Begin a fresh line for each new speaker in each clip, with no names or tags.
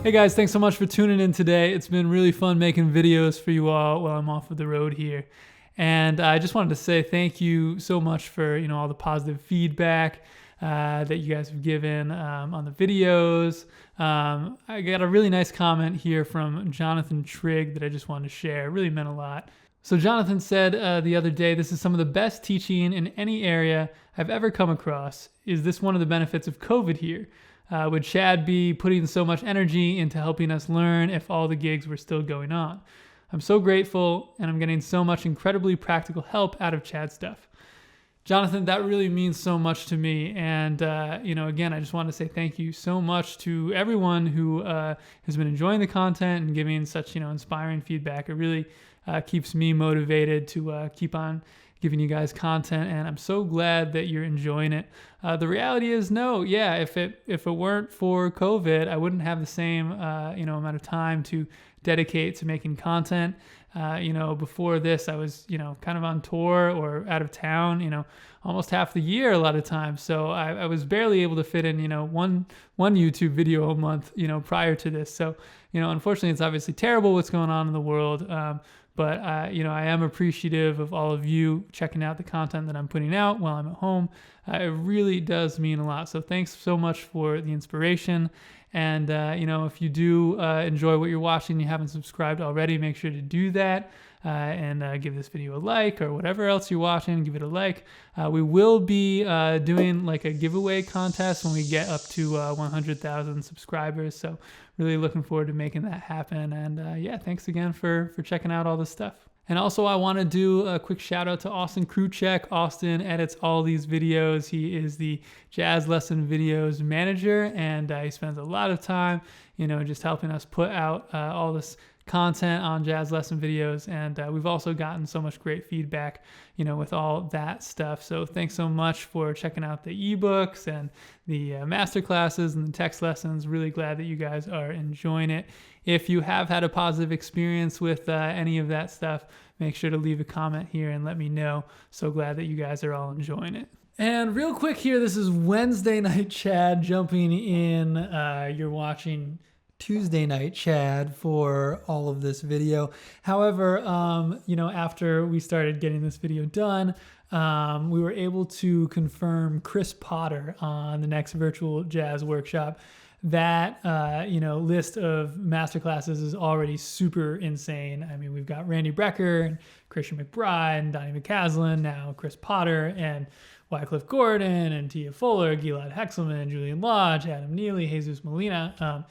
Hey guys, thanks so much for tuning in today. It's been really fun making videos for you all while I'm off of the road here. And I just wanted to say thank you so much for all the positive feedback that you guys have given on the videos. I got a really nice comment here from Jonathan Trigg that I just wanted to share. It really meant a lot. So Jonathan said the other day, "This is some of the best teaching in any area I've ever come across. Is this one of the benefits of COVID here? Would Chad be putting so much energy into helping us learn if all the gigs were still going on? I'm so grateful, and I'm getting so much incredibly practical help out of Chad's stuff." Jonathan, that really means so much to me. And, again, I just want to say thank you so much to everyone who has been enjoying the content and giving such, inspiring feedback. It really keeps me motivated to keep on giving you guys content, and I'm so glad that you're enjoying it. The reality is, if it weren't for COVID, I wouldn't have the same amount of time to dedicate to making content. Before this, I was kind of on tour or out of town, almost half the year a lot of times. So I was barely able to fit in one YouTube video a month prior to this. So unfortunately, it's obviously terrible what's going on in the world. But I am appreciative of all of you checking out the content that I'm putting out while I'm at home. It really does mean a lot. So thanks so much for the inspiration. And, if you do enjoy what you're watching and you haven't subscribed already, make sure to do that and give this video a like, or whatever else you're watching, give it a like. We will be doing like a giveaway contest when we get up to 100,000 subscribers. So really looking forward to making that happen. And thanks again for checking out all this stuff. And also, I want to do a quick shout out to Austin Kruczek. Austin edits all these videos. He is the Jazz Lesson Videos manager, and he spends a lot of time, just helping us put out all this content on Jazz Lesson Videos. And we've also gotten so much great feedback, with all that stuff. So thanks so much for checking out the ebooks and the masterclasses and the text lessons. Really glad that you guys are enjoying it. If you have had a positive experience with any of that stuff, make sure to leave a comment here and let me know. So glad that you guys are all enjoying it. And real quick here, this is Wednesday Night Chad jumping in. You're watching Tuesday Night Chad for all of this video. However, after we started getting this video done, we were able to confirm Chris Potter on the next virtual jazz workshop. That list of masterclasses is already super insane. I mean, we've got Randy Brecker and Christian McBride and Donnie McCaslin, now Chris Potter and Wycliffe Gordon and Tia Fuller, Gilad Hexelman, Julian Lodge, Adam Neely, Jesus Molina.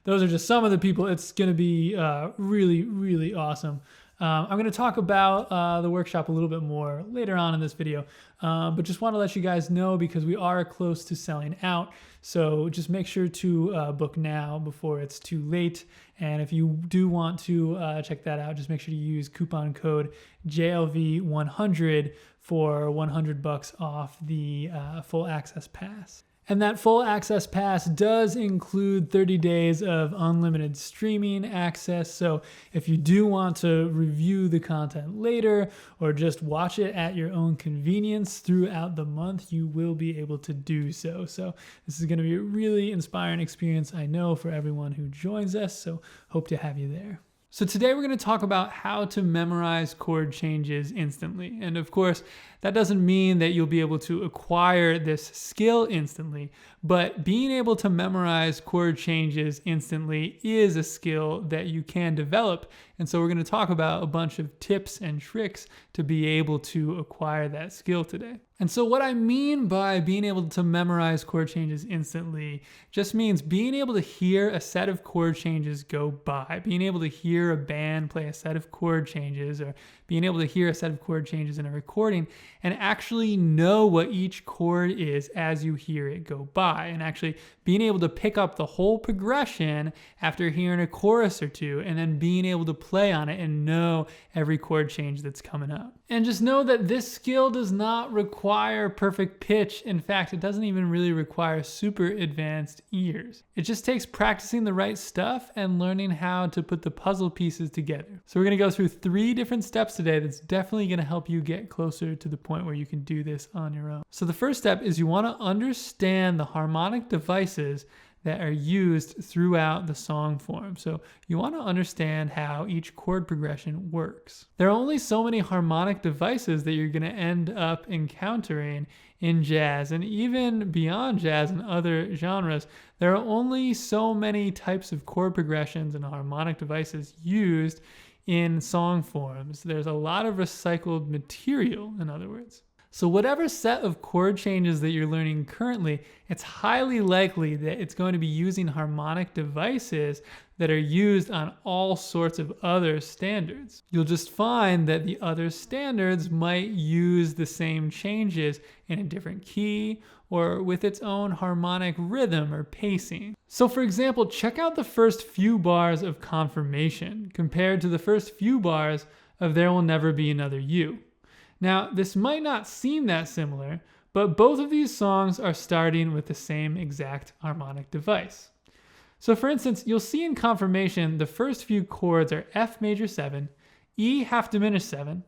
Those are just some of the people. It's going to be really, really awesome. I'm going to talk about the workshop a little bit more later on in this video, but just want to let you guys know because we are close to selling out. So just make sure to book now before it's too late. And if you do want to check that out, just make sure to use coupon code JLV100 for $100 off the full access pass. And that full access pass does include 30 days of unlimited streaming access. So if you do want to review the content later or just watch it at your own convenience throughout the month, you will be able to do so. So this is going to be a really inspiring experience, I know, for everyone who joins us. So hope to have you there. So today we're going to talk about how to memorize chord changes instantly. And of course, that doesn't mean that you'll be able to acquire this skill instantly, but being able to memorize chord changes instantly is a skill that you can develop. And so we're going to talk about a bunch of tips and tricks to be able to acquire that skill today. And so what I mean by being able to memorize chord changes instantly just means being able to hear a set of chord changes go by, being able to hear a band play a set of chord changes, or being able to hear a set of chord changes in a recording and actually know what each chord is as you hear it go by, and actually being able to pick up the whole progression after hearing a chorus or two, and then being able to play on it and know every chord change that's coming up. And just know that this skill does not require perfect pitch. In fact, it doesn't even really require super advanced ears. It just takes practicing the right stuff and learning how to put the puzzle pieces together. So we're going to go through 3 different steps today that's definitely going to help you get closer to the point where you can do this on your own. So the first step is you want to understand the harmonic devices that are used throughout the song form. So you want to understand how each chord progression works. There are only so many harmonic devices that you're going to end up encountering in jazz, and even beyond jazz and other genres, there are only so many types of chord progressions and harmonic devices used in song forms. There's a lot of recycled material, in other words. So whatever set of chord changes that you're learning currently, it's highly likely that it's going to be using harmonic devices that are used on all sorts of other standards. You'll just find that the other standards might use the same changes in a different key or with its own harmonic rhythm or pacing. So for example, check out the first few bars of Confirmation compared to the first few bars of There Will Never Be Another You. Now, this might not seem that similar, but both of these songs are starting with the same exact harmonic device. So for instance, you'll see in Confirmation, the first few chords are F major 7, E half diminished 7,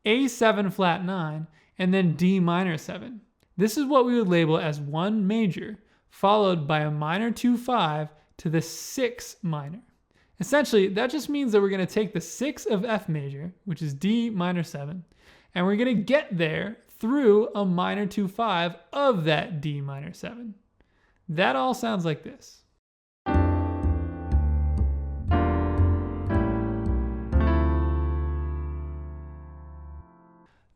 A7 flat 9, and then D minor 7. This is what we would label as 1 major, followed by a minor 2/5 to the 6 minor. Essentially, that just means that we're going to take the 6 of F major, which is D minor 7, and we're going to get there through a minor 2/5 of that D minor 7. That all sounds like this.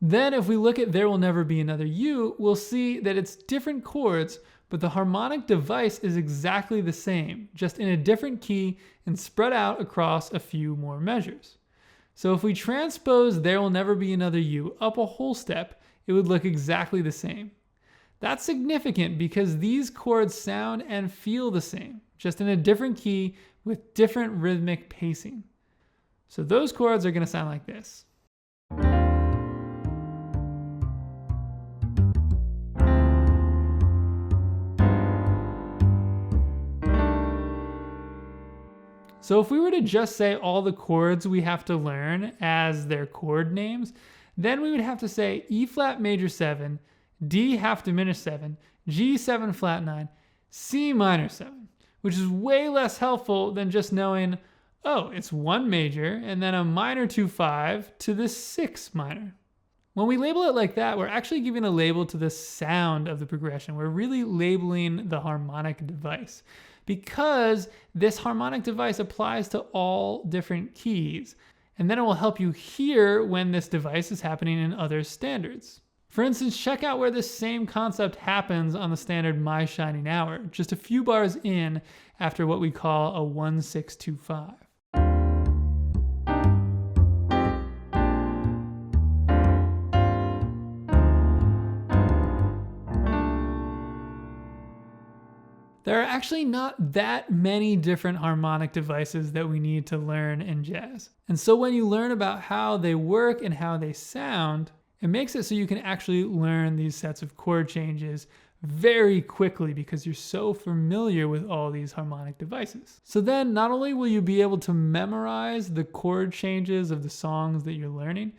Then if we look at There Will Never Be Another You, we'll see that it's different chords, but the harmonic device is exactly the same, just in a different key and spread out across a few more measures. So if we transpose There Will Never Be Another You up a whole step, it would look exactly the same. That's significant because these chords sound and feel the same, just in a different key with different rhythmic pacing. So those chords are going to sound like this. So if we were to just say all the chords we have to learn as their chord names, then we would have to say E flat major 7, D half diminished 7, G7 flat 9, C minor 7, which is way less helpful than just knowing, oh, it's 1 major and then a minor 2/5 to the 6 minor. When we label it like that, we're actually giving a label to the sound of the progression. We're really labeling the harmonic device, because this harmonic device applies to all different keys, and then it will help you hear when this device is happening in other standards. For instance, check out where this same concept happens on the standard My Shining Hour, just a few bars in after what we call a 1-6-2-5. There are actually not that many different harmonic devices that we need to learn in jazz. And so when you learn about how they work and how they sound, it makes it so you can actually learn these sets of chord changes very quickly because you're so familiar with all these harmonic devices. So then not only will you be able to memorize the chord changes of the songs that you're learning,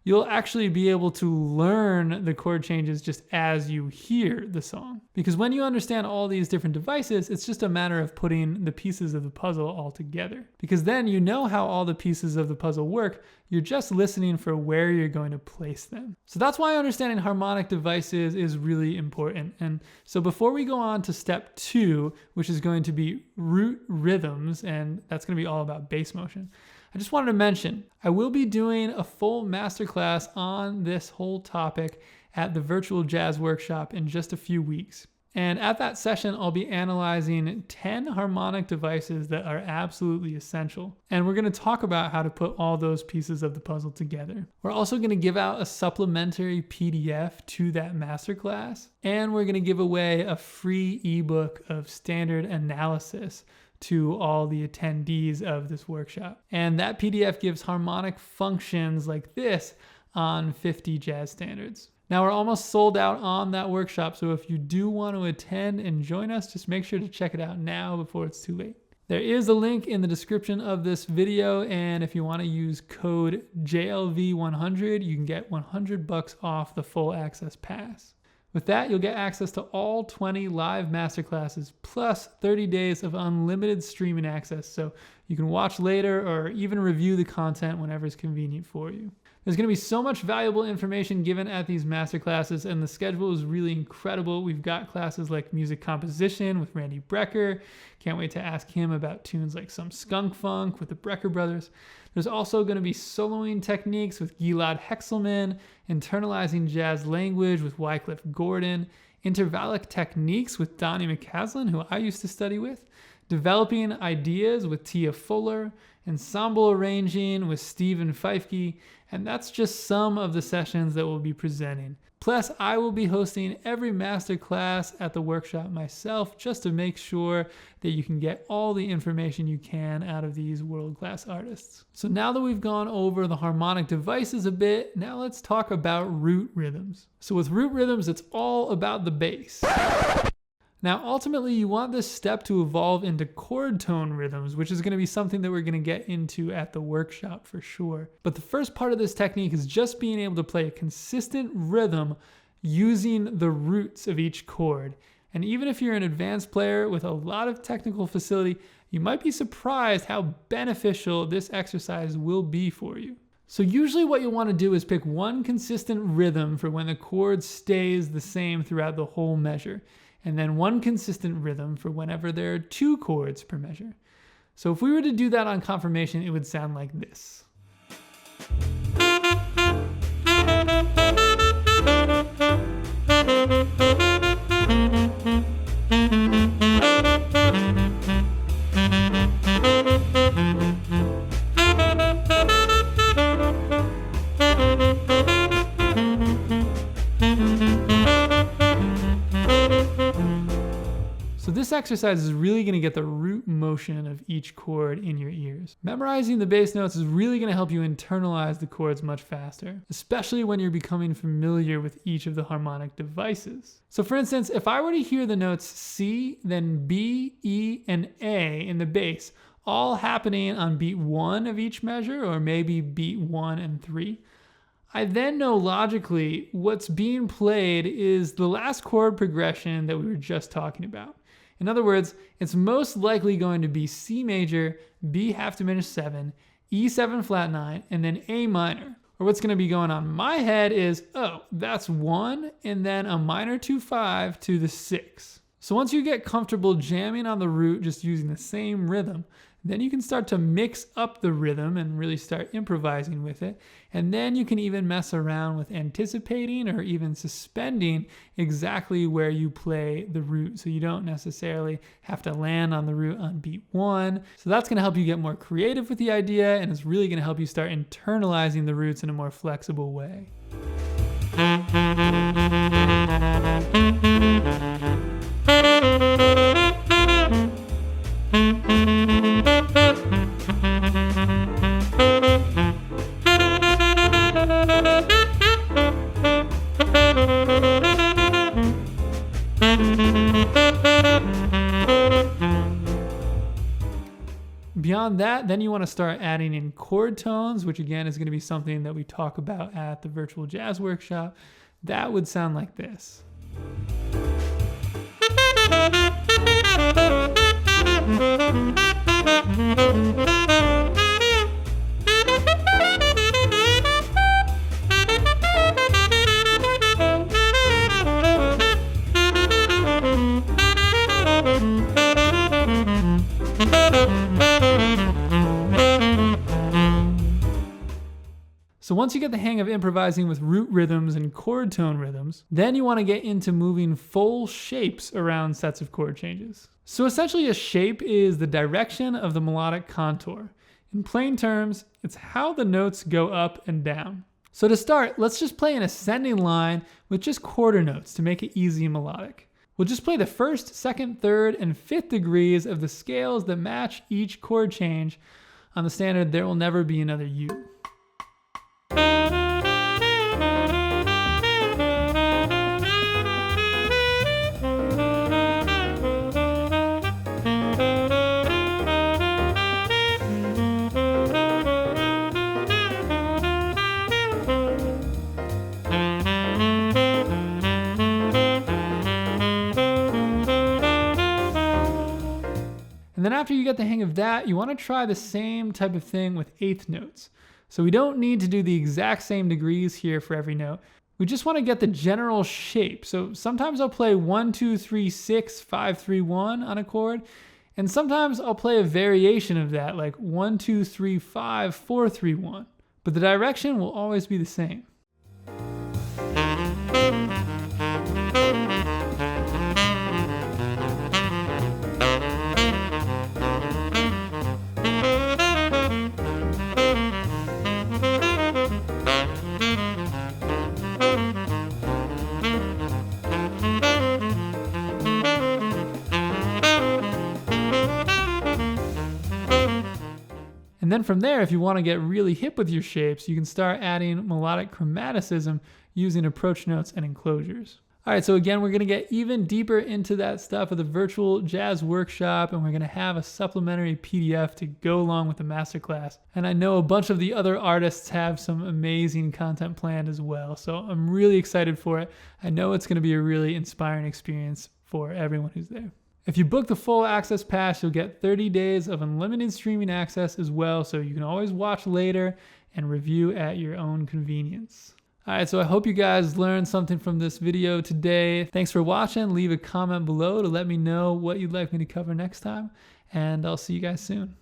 you'll actually be able to learn the chord changes just as you hear the song. Because when you understand all these different devices, it's just a matter of putting the pieces of the puzzle all together. Because then you know how all the pieces of the puzzle work, you're just listening for where you're going to place them. So that's why understanding harmonic devices is really important. And so before we go on to step 2, which is going to be root rhythms, and that's going to be all about bass motion, I just wanted to mention, I will be doing a full masterclass on this whole topic at the Virtual Jazz Workshop in just a few weeks. And at that session, I'll be analyzing 10 harmonic devices that are absolutely essential. And we're going to talk about how to put all those pieces of the puzzle together. We're also going to give out a supplementary PDF to that masterclass. And we're going to give away a free ebook of standard analysis to all the attendees of this workshop. And that PDF gives harmonic functions like this on 50 jazz standards. Now we're almost sold out on that workshop, so if you do want to attend and join us, just make sure to check it out now before it's too late. There is a link in the description of this video, and if you want to use code JLV100, you can get $100 off the full access pass. With that, you'll get access to all 20 live masterclasses plus 30 days of unlimited streaming access, so you can watch later or even review the content whenever it's convenient for you. There's going to be so much valuable information given at these masterclasses, and the schedule is really incredible. We've got classes like music composition with Randy Brecker. Can't wait to ask him about tunes like Some Skunk Funk with the Brecker Brothers. There's also going to be soloing techniques with Gilad Hexelman, internalizing jazz language with Wycliffe Gordon, intervallic techniques with Donnie McCaslin, who I used to study with, developing ideas with Tia Fuller, ensemble arranging with Stephen Feifke, and that's just some of the sessions that we'll be presenting. Plus, I will be hosting every masterclass at the workshop myself just to make sure that you can get all the information you can out of these world-class artists. So now that we've gone over the harmonic devices a bit, now let's talk about root rhythms. So with root rhythms, it's all about the bass. Now, ultimately, you want this step to evolve into chord tone rhythms, which is going to be something that we're going to get into at the workshop for sure. But the first part of this technique is just being able to play a consistent rhythm using the roots of each chord. And even if you're an advanced player with a lot of technical facility, you might be surprised how beneficial this exercise will be for you. So usually what you want to do is pick one consistent rhythm for when the chord stays the same throughout the whole measure, and then one consistent rhythm for whenever there are 2 chords per measure. So if we were to do that on confirmation, it would sound like this. So this exercise is really going to get the root motion of each chord in your ears. Memorizing the bass notes is really going to help you internalize the chords much faster, especially when you're becoming familiar with each of the harmonic devices. So for instance, if I were to hear the notes C, then B, E, and A in the bass, all happening on beat 1 of each measure, or maybe beat 1 and 3, I then know logically what's being played is the last chord progression that we were just talking about. In other words, it's most likely going to be C major, B half diminished 7, E7 flat 9, and then A minor. Or what's going to be going on in my head is, oh, that's 1, and then a minor 2-5 to the 6. So once you get comfortable jamming on the root just using the same rhythm, then you can start to mix up the rhythm and really start improvising with it. And then you can even mess around with anticipating or even suspending exactly where you play the root. So you don't necessarily have to land on the root on beat 1. So that's going to help you get more creative with the idea, and it's really going to help you start internalizing the roots in a more flexible way. Beyond that, then you want to start adding in chord tones, which again is going to be something that we talk about at the Virtual Jazz Workshop. That would sound like this. So once you get the hang of improvising with root rhythms and chord tone rhythms, then you want to get into moving full shapes around sets of chord changes. So essentially a shape is the direction of the melodic contour. In plain terms, it's how the notes go up and down. So to start, let's just play an ascending line with just quarter notes to make it easy and melodic. We'll just play the first, second, third, and fifth degrees of the scales that match each chord change on the standard There Will Never Be Another You. And then after you get the hang of that, you want to try the same type of thing with eighth notes. So we don't need to do the exact same degrees here for every note. We just want to get the general shape. So sometimes I'll play 1, 2, 3, 6, 5, 3, 1 on a chord. And sometimes I'll play a variation of that, like 1, 2, 3, 5, 4, 3, 1. But the direction will always be the same. And then from there, if you want to get really hip with your shapes, you can start adding melodic chromaticism using approach notes and enclosures. All right, so again, we're going to get even deeper into that stuff with the virtual jazz workshop, and we're going to have a supplementary PDF to go along with the masterclass. And I know a bunch of the other artists have some amazing content planned as well, so I'm really excited for it. I know it's going to be a really inspiring experience for everyone who's there. If you book the full access pass, you'll get 30 days of unlimited streaming access as well, so you can always watch later and review at your own convenience. All right, so I hope you guys learned something from this video today. Thanks for watching. Leave a comment below to let me know what you'd like me to cover next time, and I'll see you guys soon.